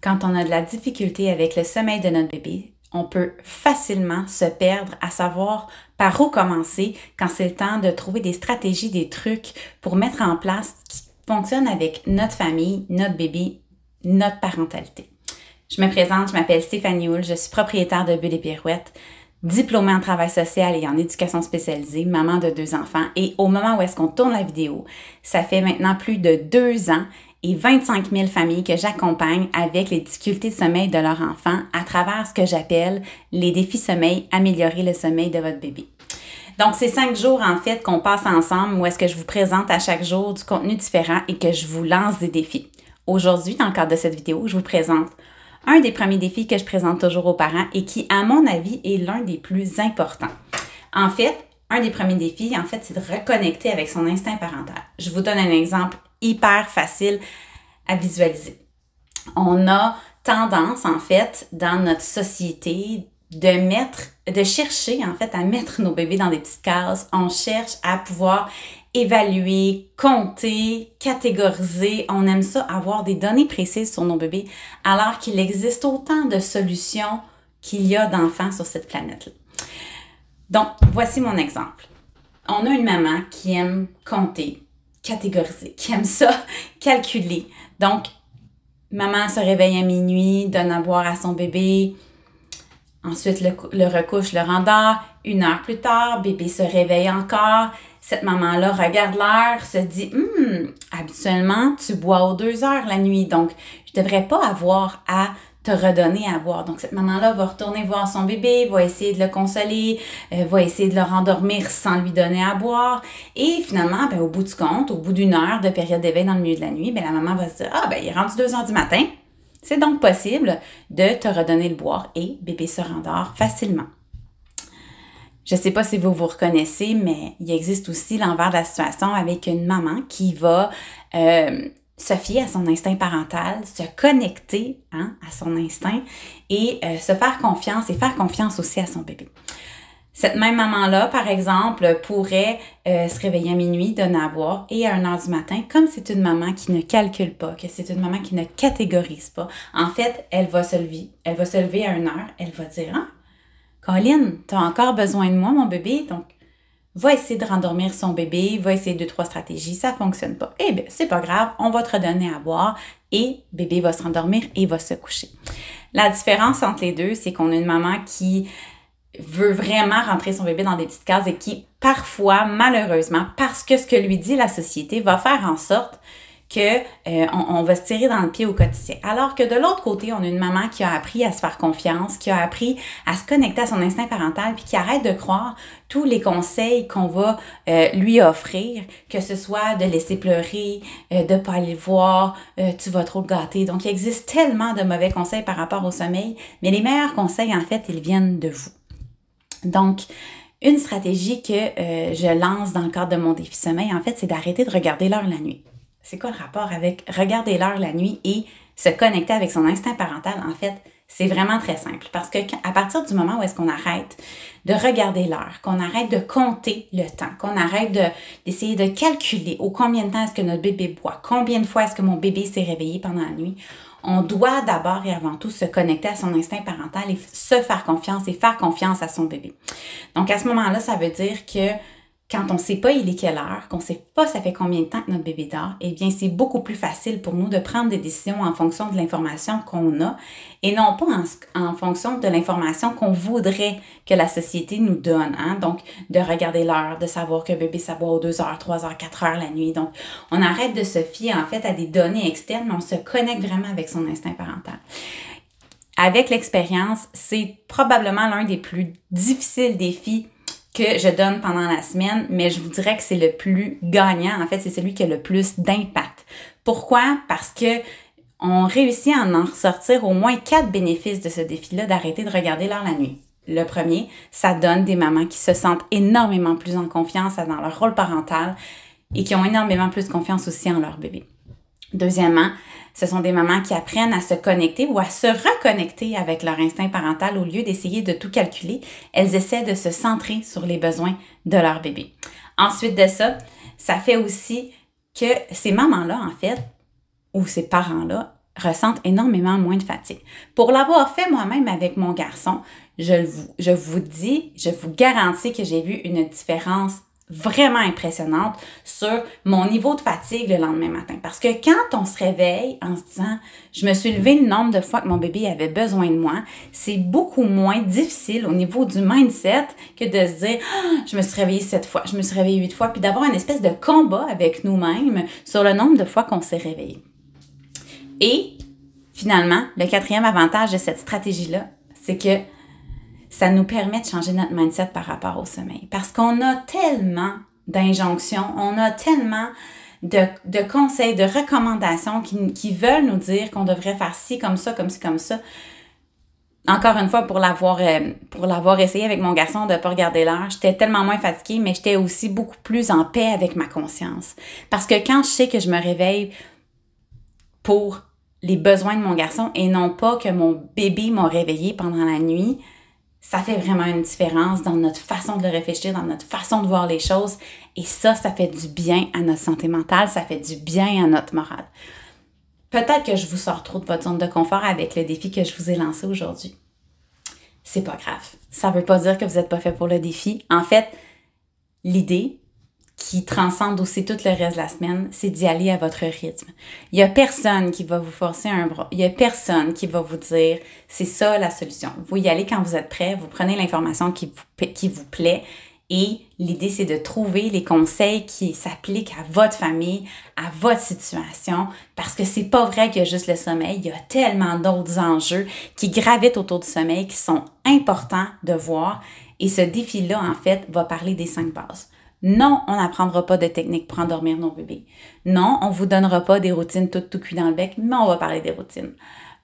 Quand on a de la difficulté avec le sommeil de notre bébé, on peut facilement se perdre à savoir par où commencer quand c'est le temps de trouver des stratégies, des trucs pour mettre en place qui fonctionnent avec notre famille, notre bébé, notre parentalité. Je me présente, je m'appelle Stéphanie Houle, je suis propriétaire de Bulles et Pirouettes, diplômée en travail social et en éducation spécialisée, maman de 2 enfants. Et au moment où est-ce qu'on tourne la vidéo, ça fait maintenant plus de 2 ans et 25 000 familles que j'accompagne avec les difficultés de sommeil de leurs enfants à travers ce que j'appelle les défis sommeil, améliorer le sommeil de votre bébé. Donc, c'est 5 jours en fait qu'on passe ensemble où est-ce que je vous présente à chaque jour du contenu différent et que je vous lance des défis. Aujourd'hui, dans le cadre de cette vidéo, je vous présente un des premiers défis que je présente toujours aux parents et qui, à mon avis, est l'un des plus importants. En fait, un des premiers défis, en fait, c'est de reconnecter avec son instinct parental. Je vous donne un exemple hyper facile à visualiser. On a tendance, en fait, dans notre société, de chercher, en fait, à mettre nos bébés dans des petites cases. On cherche à pouvoir évaluer, compter, catégoriser. On aime ça, avoir des données précises sur nos bébés, alors qu'il existe autant de solutions qu'il y a d'enfants sur cette planète-là. Donc, voici mon exemple. On a une maman qui aime compter, catégoriser, qui aime ça, calculer. Donc, maman se réveille à minuit, donne à boire à son bébé, ensuite le recouche, le rendort. 1 heure plus tard, bébé se réveille encore. Cette maman-là regarde l'heure, se dit « Habituellement, tu bois aux 2 heures la nuit, donc je ne devrais pas avoir à te redonner à boire. » Donc, cette maman-là va retourner voir son bébé, va essayer de le consoler, va essayer de le rendormir sans lui donner à boire. Et finalement, au bout du compte, au bout d'1 heure de période d'éveil dans le milieu de la nuit, la maman va se dire « il est rendu 2 heures du matin. » C'est donc possible de te redonner le boire et bébé se rendort facilement. Je ne sais pas si vous vous reconnaissez, mais il existe aussi l'envers de la situation avec une maman qui va se fier à son instinct parental, se connecter à son instinct et se faire confiance et faire confiance aussi à son bébé. Cette même maman-là, par exemple, pourrait se réveiller à minuit, donner à boire et à 1 heure du matin, comme c'est une maman qui ne calcule pas, que c'est une maman qui ne catégorise pas. En fait, elle va se lever à 1 heure, elle va dire « Ah, Colin, tu as encore besoin de moi, mon bébé, donc va essayer de rendormir son bébé, va essayer 2-3 stratégies, ça ne fonctionne pas. Eh bien, c'est pas grave, on va te redonner à boire et bébé va se rendormir et va se coucher. » La différence entre les deux, c'est qu'on a une maman qui veut vraiment rentrer son bébé dans des petites cases et qui, parfois, malheureusement, parce que ce que lui dit la société, va faire en sorte que on va se tirer dans le pied au quotidien. Alors que de l'autre côté, on a une maman qui a appris à se faire confiance, qui a appris à se connecter à son instinct parental, puis qui arrête de croire tous les conseils qu'on va lui offrir, que ce soit de laisser pleurer, de pas aller le voir, tu vas trop le gâter. Donc, il existe tellement de mauvais conseils par rapport au sommeil, mais les meilleurs conseils, en fait, ils viennent de vous. Donc, une stratégie que je lance dans le cadre de mon défi sommeil, en fait, c'est d'arrêter de regarder l'heure la nuit. C'est quoi le rapport avec regarder l'heure la nuit et se connecter avec son instinct parental? En fait, c'est vraiment très simple parce que à partir du moment où est-ce qu'on arrête de regarder l'heure, qu'on arrête de compter le temps, qu'on arrête d'essayer de calculer au combien de temps est-ce que notre bébé boit, combien de fois est-ce que mon bébé s'est réveillé pendant la nuit, on doit d'abord et avant tout se connecter à son instinct parental et se faire confiance et faire confiance à son bébé. Donc, à ce moment-là, ça veut dire que quand on ne sait pas il est quelle heure, qu'on ne sait pas ça fait combien de temps que notre bébé dort, eh bien, c'est beaucoup plus facile pour nous de prendre des décisions en fonction de l'information qu'on a et non pas en fonction de l'information qu'on voudrait que la société nous donne. Donc, de regarder l'heure, de savoir que bébé s'aboie aux 2 heures, 3 heures, 4 heures la nuit. Donc, on arrête de se fier en fait à des données externes, mais on se connecte vraiment avec son instinct parental. Avec l'expérience, c'est probablement l'un des plus difficiles défis que je donne pendant la semaine, mais je vous dirais que c'est le plus gagnant. En fait, c'est celui qui a le plus d'impact. Pourquoi? Parce que on réussit à en ressortir au moins 4 bénéfices de ce défi-là d'arrêter de regarder l'heure la nuit. Le premier, ça donne des mamans qui se sentent énormément plus en confiance dans leur rôle parental et qui ont énormément plus confiance aussi en leur bébé. Deuxièmement, ce sont des mamans qui apprennent à se connecter ou à se reconnecter avec leur instinct parental au lieu d'essayer de tout calculer. Elles essaient de se centrer sur les besoins de leur bébé. Ensuite de ça, ça fait aussi que ces mamans-là, en fait, ou ces parents-là, ressentent énormément moins de fatigue. Pour l'avoir fait moi-même avec mon garçon, je vous garantis que j'ai vu une différence vraiment impressionnante sur mon niveau de fatigue le lendemain matin. Parce que quand on se réveille en se disant « je me suis levé le nombre de fois que mon bébé avait besoin de moi », c'est beaucoup moins difficile au niveau du mindset que de se dire « je me suis réveillée 7 fois, je me suis réveillée 8 fois », puis d'avoir une espèce de combat avec nous-mêmes sur le nombre de fois qu'on s'est réveillé. Et finalement, le 4e avantage de cette stratégie-là, c'est que ça nous permet de changer notre mindset par rapport au sommeil. Parce qu'on a tellement d'injonctions, on a tellement de conseils, de recommandations qui veulent nous dire qu'on devrait faire ci, comme ça, comme ci, comme ça. Encore une fois, pour l'avoir essayé avec mon garçon, de ne pas regarder l'heure, j'étais tellement moins fatiguée, mais j'étais aussi beaucoup plus en paix avec ma conscience. Parce que quand je sais que je me réveille pour les besoins de mon garçon et non pas que mon bébé m'a réveillée pendant la nuit, ça fait vraiment une différence dans notre façon de le réfléchir, dans notre façon de voir les choses. Et ça fait du bien à notre santé mentale, ça fait du bien à notre morale. Peut-être que je vous sors trop de votre zone de confort avec le défi que je vous ai lancé aujourd'hui. C'est pas grave. Ça veut pas dire que vous n'êtes pas fait pour le défi. En fait, l'idée qui transcende aussi tout le reste de la semaine, c'est d'y aller à votre rythme. Il n'y a personne qui va vous forcer un bras. Il n'y a personne qui va vous dire « c'est ça la solution ». Vous y allez quand vous êtes prêt, vous prenez l'information qui vous plaît et l'idée, c'est de trouver les conseils qui s'appliquent à votre famille, à votre situation, parce que c'est pas vrai qu'il y a juste le sommeil. Il y a tellement d'autres enjeux qui gravitent autour du sommeil qui sont importants de voir et ce défi-là, en fait, va parler des 5 bases. Non, on n'apprendra pas de techniques pour endormir nos bébés. Non, on ne vous donnera pas des routines tout cuit dans le bec, mais on va parler des routines.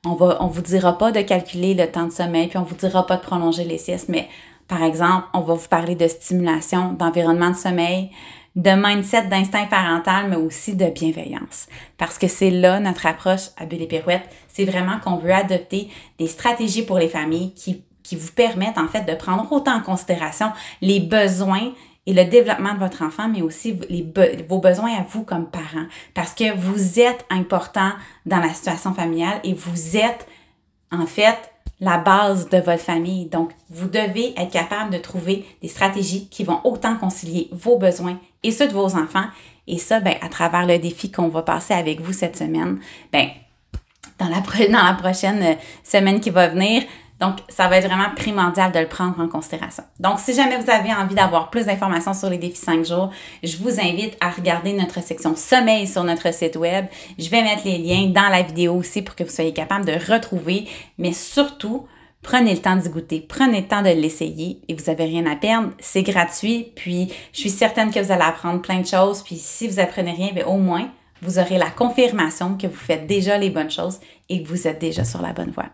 On vous dira pas de calculer le temps de sommeil, puis on vous dira pas de prolonger les siestes, mais par exemple, on va vous parler de stimulation, d'environnement de sommeil, de mindset, d'instinct parental, mais aussi de bienveillance. Parce que c'est là notre approche à Bulles et Pirouettes. C'est vraiment qu'on veut adopter des stratégies pour les familles qui vous permettent en fait de prendre autant en considération les besoins et le développement de votre enfant, mais aussi vos besoins à vous comme parents. Parce que vous êtes important dans la situation familiale et vous êtes, en fait, la base de votre famille. Donc, vous devez être capable de trouver des stratégies qui vont autant concilier vos besoins et ceux de vos enfants. Et ça, à travers le défi qu'on va passer avec vous cette semaine, dans la prochaine semaine qui va venir. Donc, ça va être vraiment primordial de le prendre en considération. Donc, si jamais vous avez envie d'avoir plus d'informations sur les défis 5 jours, je vous invite à regarder notre section sommeil sur notre site web. Je vais mettre les liens dans la vidéo aussi pour que vous soyez capable de retrouver. Mais surtout, prenez le temps d'y goûter, prenez le temps de l'essayer et vous n'avez rien à perdre. C'est gratuit, puis je suis certaine que vous allez apprendre plein de choses. Puis si vous apprenez rien, au moins, vous aurez la confirmation que vous faites déjà les bonnes choses et que vous êtes déjà sur la bonne voie.